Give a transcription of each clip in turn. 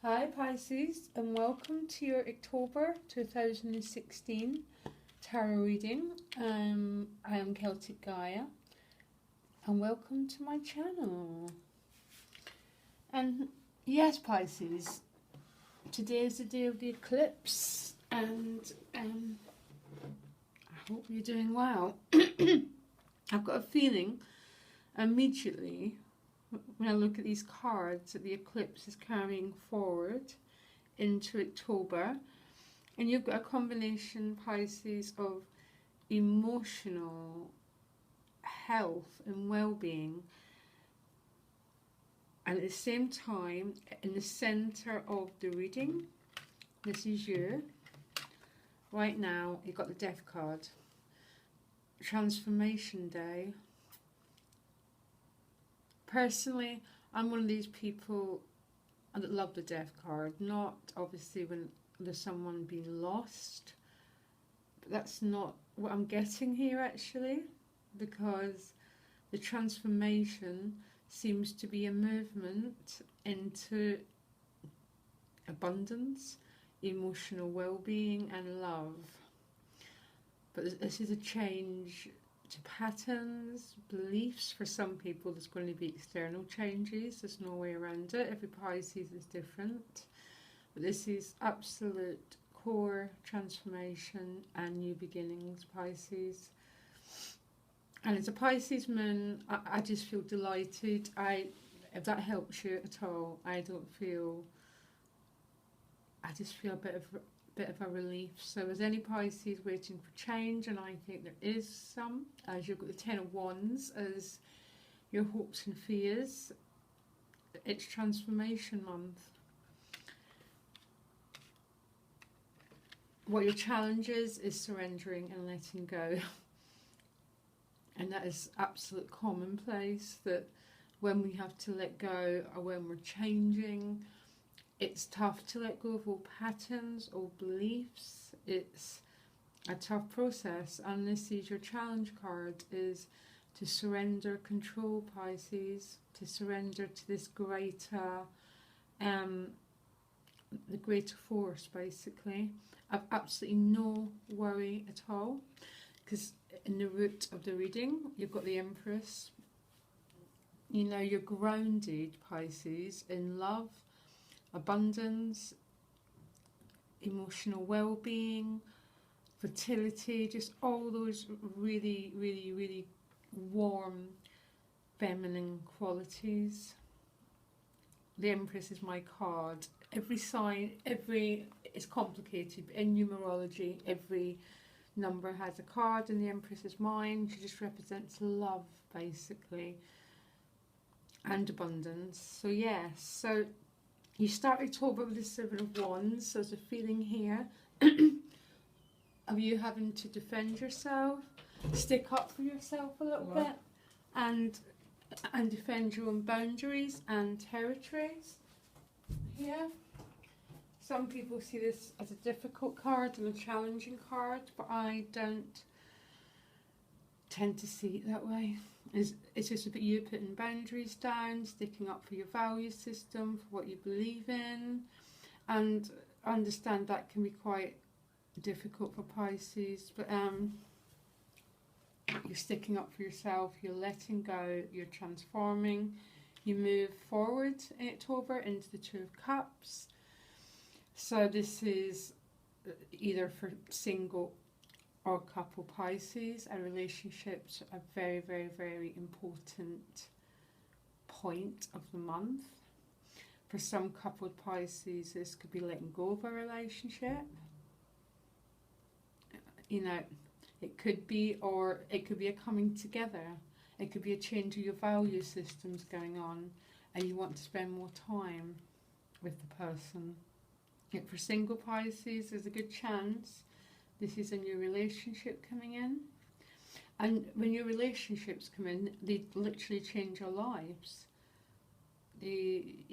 Hi Pisces, and welcome to your October 2016 tarot reading. I am Celtic Gaia, and welcome to my channel. And yes, Pisces, today is the day of the eclipse, and I hope you're doing well. I've got a feeling immediately when I look at these cards that the eclipse is carrying forward into October, and you've got a combination, Pisces, of emotional health and well-being, and at the same time in the center of the reading, this is you. Right now you've got the Death card, Transformation Day. Personally, I'm one of these people that love the Death card, not obviously when there's someone being lost, but that's not what I'm getting here actually, because the transformation seems to be a movement into abundance, emotional well-being and love. But this is a change to patterns, beliefs. For some people there's going to be external changes, there's no way around it. Every Pisces is different, but this is absolute core transformation and new beginnings, Pisces. And as a Pisces moon, I just feel delighted. If that helps you at all, I just feel a bit of a relief. So as any Pisces waiting for change, and I think there is some, as you've got the Ten of Wands as your hopes and fears, it's transformation month. What your challenge is surrendering and letting go. And that is absolute commonplace, that when we have to let go or when we're changing, it's tough to let go of old patterns, old beliefs. It's a tough process, and this is your challenge card, is to surrender control, Pisces, to surrender to this greater, the greater force, basically. I've absolutely no worry at all, because in the root of the reading, you've got the Empress. You know, you're grounded, Pisces, in love, abundance, emotional well-being, fertility, just all those really, really, really warm feminine qualities. The Empress is my card. Every sign, it's complicated, but in numerology every number has a card, and the Empress is mine. She just represents love, basically, and abundance. So yes, so you start October with the Seven of Wands, so there's a feeling here of you having to defend yourself, stick up for yourself a little bit, and defend your own boundaries and territories. Here, some people see this as a difficult card and a challenging card, but I don't tend to see it that way. It's just about you putting boundaries down, sticking up for your value system, for what you believe in, and I understand that can be quite difficult for Pisces, but you're sticking up for yourself, you're letting go, you're transforming, you move forward in October into the Two of Cups. So this is either for single or couple Pisces, and relationships are a very, very, very important point of the month. For some coupled Pisces, this could be letting go of a relationship. You know, it could be, or it could be a coming together. It could be a change of your value systems going on, and you want to spend more time with the person. For single Pisces, there's a good chance this is a new relationship coming in. And when new relationships come in, they literally change our lives. We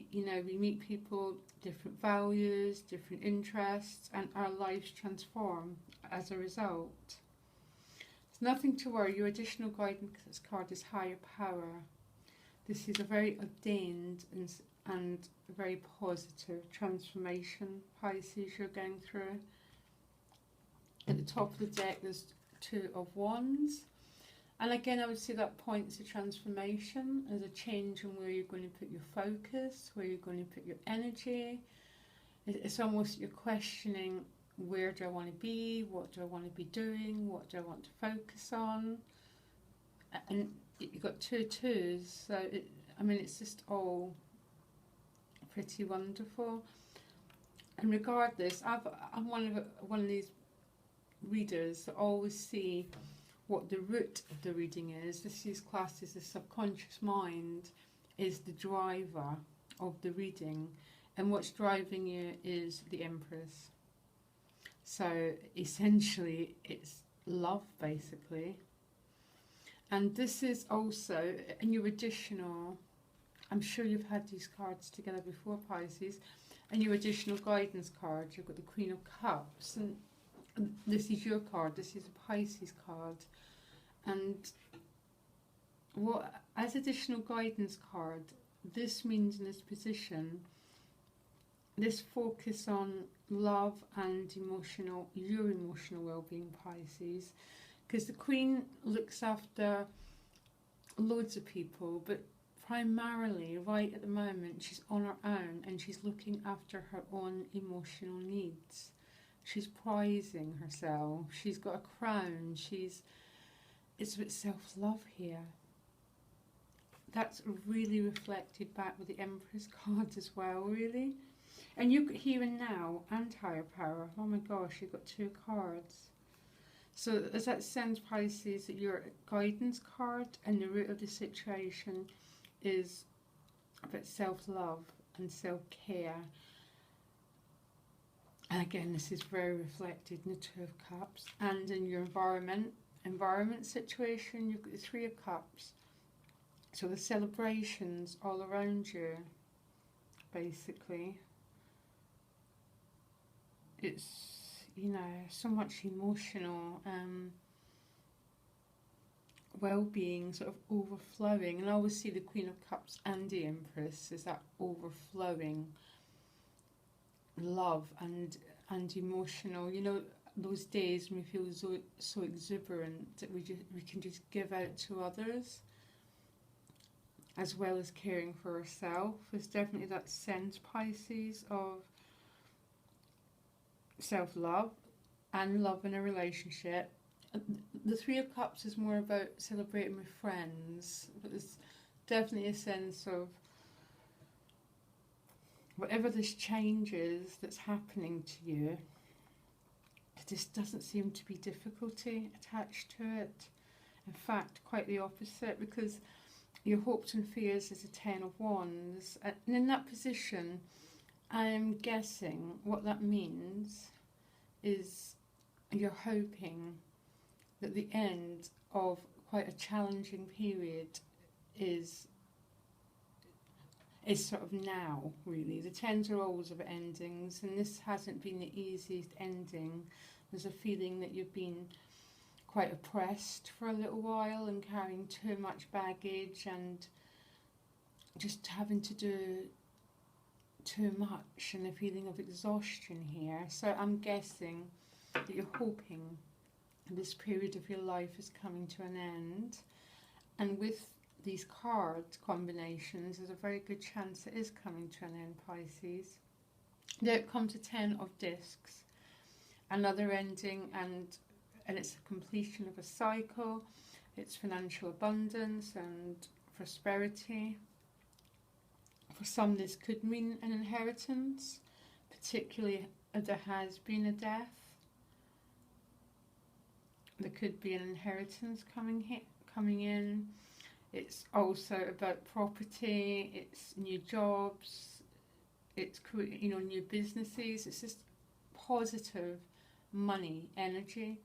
meet people, different values, different interests, and our lives transform as a result. There's nothing to worry. Your additional guidance card is higher power. This is a very ordained and and very positive transformation, Pisces, you're going through. At the top of the deck there's Two of Wands, and again I would say that points to transformation as a change in where you're going to put your focus, where you're going to put your energy. It's almost you're questioning, where do I want to be, what do I want to be doing, what do I want to focus on. And you've got 2 twos, so I mean it's just all pretty wonderful. And regardless, I'm one of these readers that always see what the root of the reading is. This is classed as the subconscious mind is the driver of the reading, and what's driving you is the Empress. So essentially it's love, basically. And this is also in your additional, I'm sure you've had these cards together before, Pisces, and your additional guidance card, you've got the Queen of Cups, and this is your card, this is a Pisces card. And what, as additional guidance card, this means in this position, this focus on love and your emotional well-being, Pisces, because the Queen looks after loads of people, but primarily right at the moment she's on her own and she's looking after her own emotional needs. She's prizing herself, she's got a crown, it's a bit self-love here. That's really reflected back with the Empress card as well, really. And you here and now and higher power. Oh my gosh, you've got 2 cards. So as that sense, Pisces, that your guidance card and the root of the situation is about self-love and self-care. And again, this is very reflected in the 2 of Cups, and in your environment situation, you've got the 3 of Cups. So the celebrations all around you, basically. It's, you know, so much emotional well-being sort of overflowing. And I always see the Queen of Cups and the Empress as that overflowing love and emotional, you know, those days when we feel so exuberant that we can just give out to others, as well as caring for ourselves. There's definitely that sense, Pisces, of self-love and love in a relationship. The 3 of Cups is more about celebrating with friends, but there's definitely a sense of whatever this change is that's happening to you, there just doesn't seem to be difficulty attached to it. In fact, quite the opposite, because your hopes and fears is a 10 of Wands. And in that position, I'm guessing what that means is you're hoping that the end of quite a challenging period is sort of now, really. The 10s are always about endings, and this hasn't been the easiest ending. There's a feeling that you've been quite oppressed for a little while and carrying too much baggage and just having to do too much, and a feeling of exhaustion here. So I'm guessing that you're hoping this period of your life is coming to an end, and with these card combinations there's a very good chance it is coming to an end, Pisces. There comes a 10 of Discs, another ending, and it's a completion of a cycle. It's financial abundance and prosperity. For some this could mean an inheritance, particularly if there has been a death. There could be an inheritance coming in. It's also about property, it's new jobs, it's, you know, new businesses. It's just positive money energy.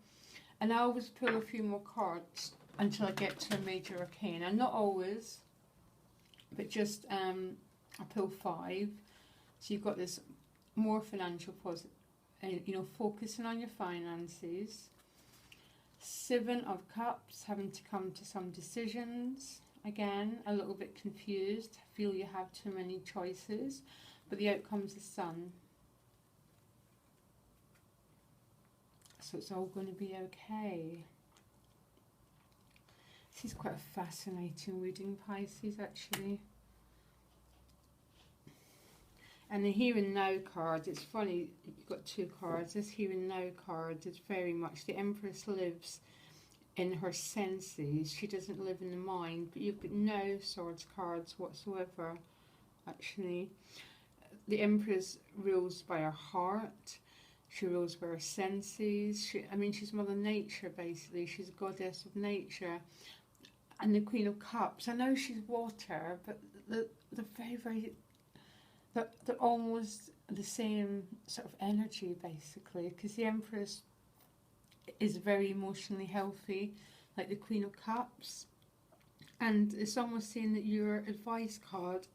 And I always pull a few more cards until I get to a major arcana. And not always, but just I pull 5. So you've got this more financial you know, focusing on your finances. 7 of Cups, having to come to some decisions. again, a little bit confused, feel you have too many choices, but the outcome's the Sun. So it's all going to be okay. This is quite a fascinating reading, Pisces, actually. And the Here and Now card, it's funny, you've got two cards. This Here and Now card is very much, the Empress lives in her senses. She doesn't live in the mind, but you've got no Swords cards whatsoever, actually. The Empress rules by her heart. She rules by her senses. She's Mother Nature, basically. She's a goddess of nature. And the Queen of Cups, I know she's water, but they're very, very... They're almost the same sort of energy, basically, because the Empress is very emotionally healthy, like the Queen of Cups. And it's almost saying that your advice card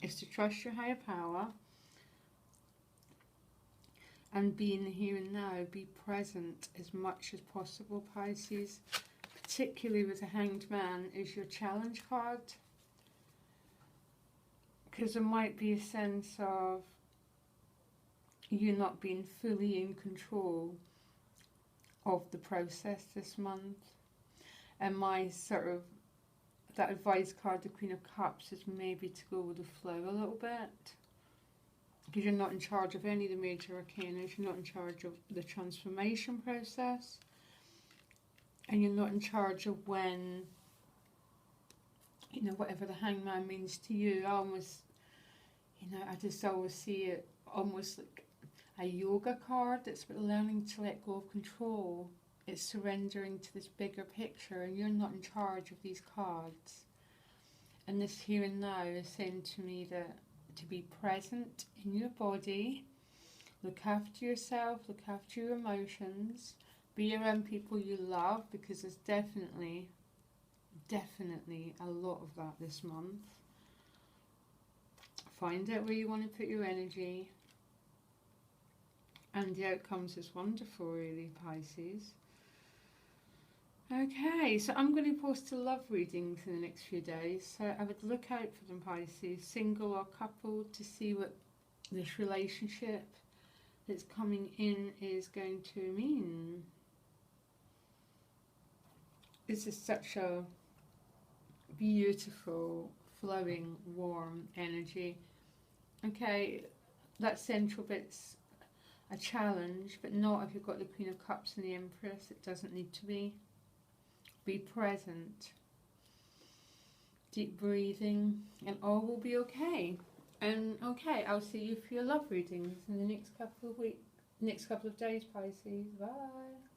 is to trust your higher power and be in the here and now, be present as much as possible, Pisces. Particularly with the Hanged Man is your challenge card. Because there might be a sense of you not being fully in control of the process this month. And my that advice card, the Queen of Cups, is maybe to go with the flow a little bit. Because you're not in charge of any of the major arcana, you're not in charge of the transformation process. And you're not in charge of when, whatever the Hangman means to you. I just always see it almost like a yoga card. It's about learning to let go of control. It's surrendering to this bigger picture, and you're not in charge of these cards. And this here and now is saying to me that to be present in your body, look after yourself, look after your emotions, be around people you love, because there's definitely a lot of that this month. Find out where you want to put your energy, and the outcomes is wonderful, really, Pisces. Okay, so I'm going to post a love readings in the next few days, so I would look out for them, Pisces, single or couple, to see what this relationship that's coming in is going to mean. This is such a beautiful, flowing, warm energy. Okay, that central bit's a challenge, but not if you've got the Queen of Cups and the Empress. It doesn't need to be. Be present. Deep breathing, and all will be okay. And okay, I'll see you for your love readings in the next couple of days, Pisces. Bye.